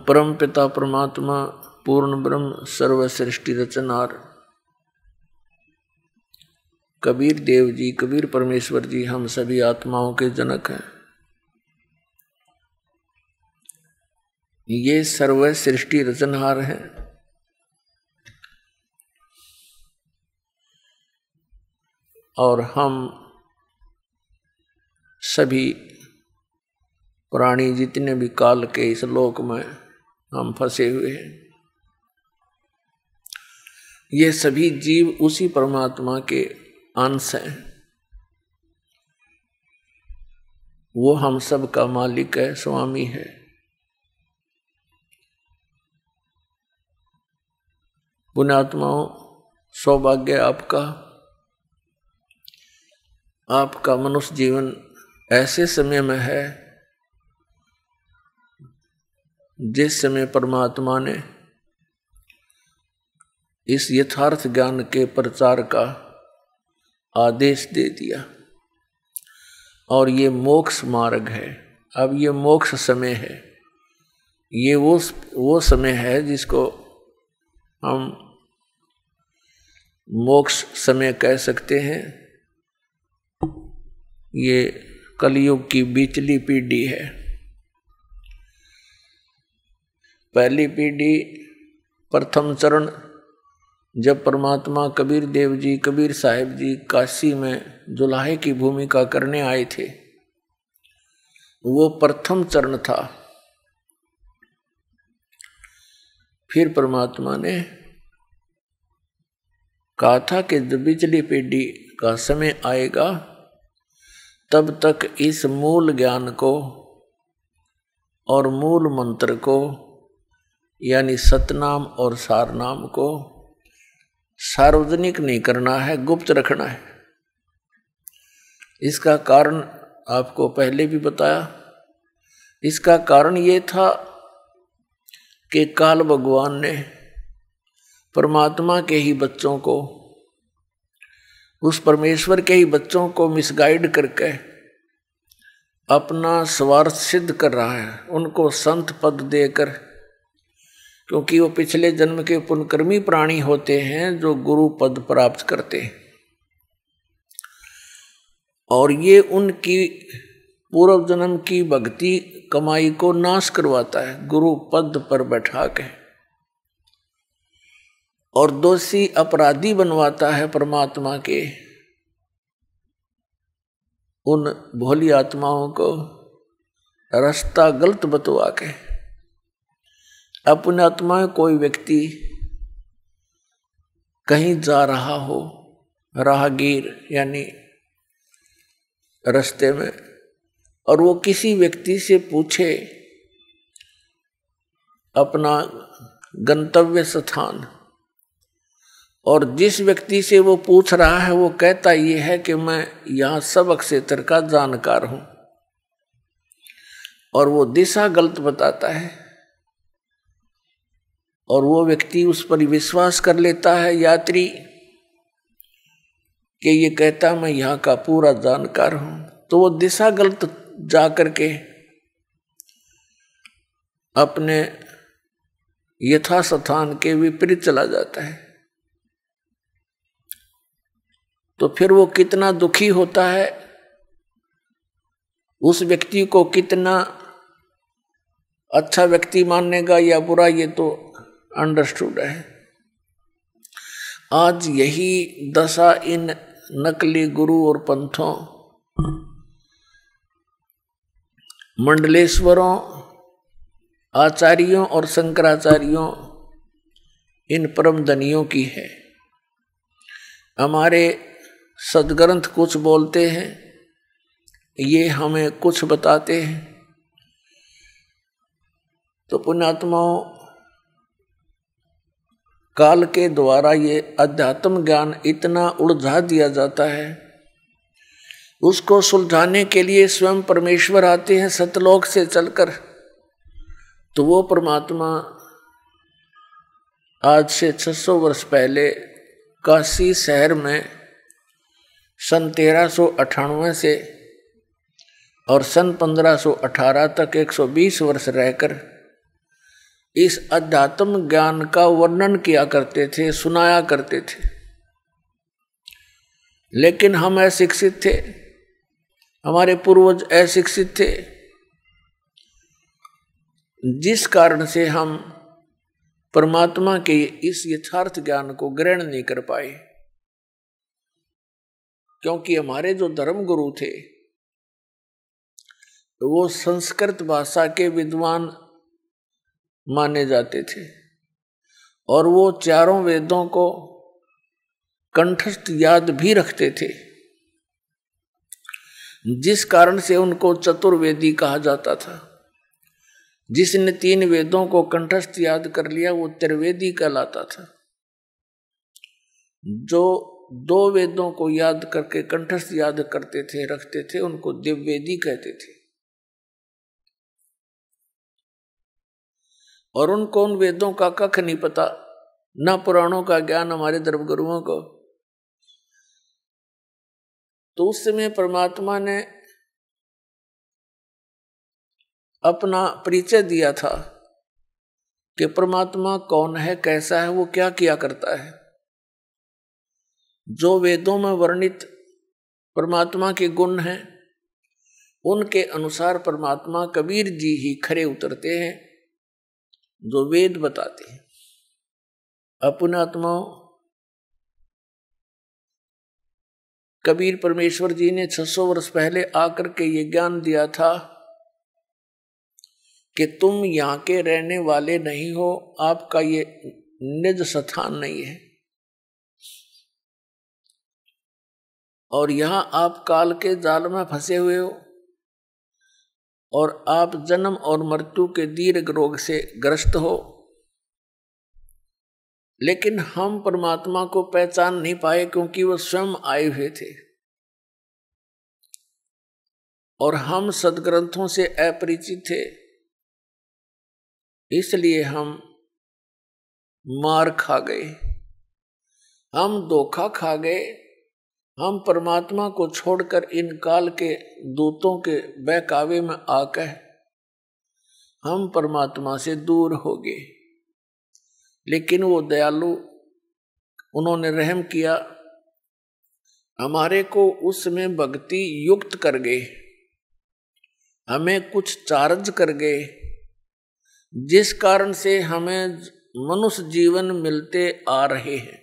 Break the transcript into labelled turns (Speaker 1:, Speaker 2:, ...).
Speaker 1: परम पिता परमात्मा पूर्ण ब्रह्म सर्व सृष्टि रचनहार कबीर देव जी, कबीर परमेश्वर जी हम सभी आत्माओं के जनक हैं। ये सर्व सृष्टि रचनहार हैं। और हम सभी प्राणी जितने भी काल के इस लोक में हम फंसे हुए हैं, ये सभी जीव उसी परमात्मा के अंश हैं। वो हम सब का मालिक है, स्वामी है। पुण्यात्माओं, सौभाग्य आपका मनुष्य जीवन ऐसे समय में है जिस समय परमात्मा ने इस यथार्थ ज्ञान के प्रचार का आदेश दे दिया। और ये मोक्ष मार्ग है। अब ये मोक्ष समय है। ये वो समय है जिसको हम मोक्ष समय कह सकते हैं। ये कलयुग की बीचली पीढ़ी है। पहली पीढ़ी, प्रथम चरण, जब परमात्मा कबीर देव जी, कबीर साहिब जी काशी में जुलाहे की भूमिका करने आए थे, वो प्रथम चरण था। फिर परमात्मा ने कहा था कि जब बिचली पीढ़ी का समय आएगा तब तक इस मूल ज्ञान को और मूल मंत्र को यानी सतनाम और सारनाम को सार्वजनिक नहीं करना है, गुप्त रखना है। इसका कारण आपको पहले भी बताया। इसका कारण ये था कि काल भगवान ने परमात्मा के ही बच्चों को, उस परमेश्वर के ही बच्चों को मिसगाइड करके अपना स्वार्थ सिद्ध कर रहा है, उनको संत पद देकर, क्योंकि वो पिछले जन्म के पुण्यकर्मी प्राणी होते हैं जो गुरु पद प्राप्त करते हैं। और ये उनकी पूर्व जन्म की भक्ति कमाई को नाश करवाता है गुरु पद पर बैठा के, और दोषी अपराधी बनवाता है परमात्मा के उन भोली आत्माओं को रास्ता गलत बतवा के। अपने आत्मा कोई व्यक्ति कहीं जा रहा हो, राहगीर यानी रास्ते में, और वो किसी व्यक्ति से पूछे अपना गंतव्य स्थान, और जिस व्यक्ति से वो पूछ रहा है वो कहता ये है कि मैं यहाँ सबक क्षेत्र का जानकार हूं, और वो दिशा गलत बताता है, और वो व्यक्ति उस पर विश्वास कर लेता है, यात्री, कि ये कहता मैं यहाँ का पूरा जानकार हूं, तो वो दिशा गलत जा करके अपने यथास्थान के विपरीत चला जाता है। तो फिर वो कितना दुखी होता है, उस व्यक्ति को कितना अच्छा व्यक्ति मानेगा या बुरा, ये तो अंडरस्टूड है। आज यही दशा इन नकली गुरु और पंथों, मंडलेश्वरों, आचार्यों और शंकराचार्यों, इन परम धनियों की है। हमारे सदग्रंथ कुछ बोलते हैं, ये हमें कुछ बताते हैं। तो पुण्यात्माओं, काल के द्वारा ये अध्यात्म ज्ञान इतना उलझा दिया जाता है, उसको सुलझाने के लिए स्वयं परमेश्वर आते हैं सतलोक से चलकर। तो वो परमात्मा आज से 600 वर्ष पहले काशी शहर में सन 1398 से और सन 1518 तक 120 वर्ष रहकर इस अध्यात्म ज्ञान का वर्णन किया करते थे, सुनाया करते थे। लेकिन हम अशिक्षित थे, हमारे पूर्वज अशिक्षित थे, जिस कारण से हम परमात्मा के इस यथार्थ ज्ञान को ग्रहण नहीं कर पाए। क्योंकि हमारे जो धर्म गुरु थे वो संस्कृत भाषा के विद्वान माने जाते थे और वो चारों वेदों को कंठस्थ याद भी रखते थे, जिस कारण से उनको चतुर्वेदी कहा जाता था। जिसने 3 वेदों को कंठस्थ याद कर लिया वो त्रिवेदी कहलाता था। जो 2 वेदों को याद करके कंठस्थ याद करते थे, रखते थे, उनको दिव्यवेदी कहते थे। और उनको उन वेदों का कख नहीं पता, ना पुराणों का ज्ञान हमारे धर्मगुरुओं को। तो उस समय परमात्मा ने अपना परिचय दिया था कि परमात्मा कौन है, कैसा है, वो क्या किया करता है। जो वेदों में वर्णित परमात्मा के गुण हैं उनके अनुसार परमात्मा कबीर जी ही खरे उतरते हैं, जो वेद बताते हैं। अपने आत्माओं, कबीर परमेश्वर जी ने 600 वर्ष पहले आकर के ये ज्ञान दिया था कि तुम यहाँ के रहने वाले नहीं हो, आपका ये निज स्थान नहीं है और यहाँ आप काल के जाल में फंसे हुए हो और आप जन्म और मृत्यु के दीर्घ रोग से ग्रस्त हो। लेकिन हम परमात्मा को पहचान नहीं पाए क्योंकि वो स्वयं आए हुए थे और हम सदग्रंथों से अपरिचित थे, इसलिए हम मार खा गए, हम धोखा खा गए। हम परमात्मा को छोड़कर इन काल के दूतों के बहकावे में आकर हम परमात्मा से दूर हो गए। लेकिन वो दयालु, उन्होंने रहम किया, हमारे को उसमें भक्ति युक्त कर गए, हमें कुछ चार्ज कर गए, जिस कारण से हमें मनुष्य जीवन मिलते आ रहे हैं।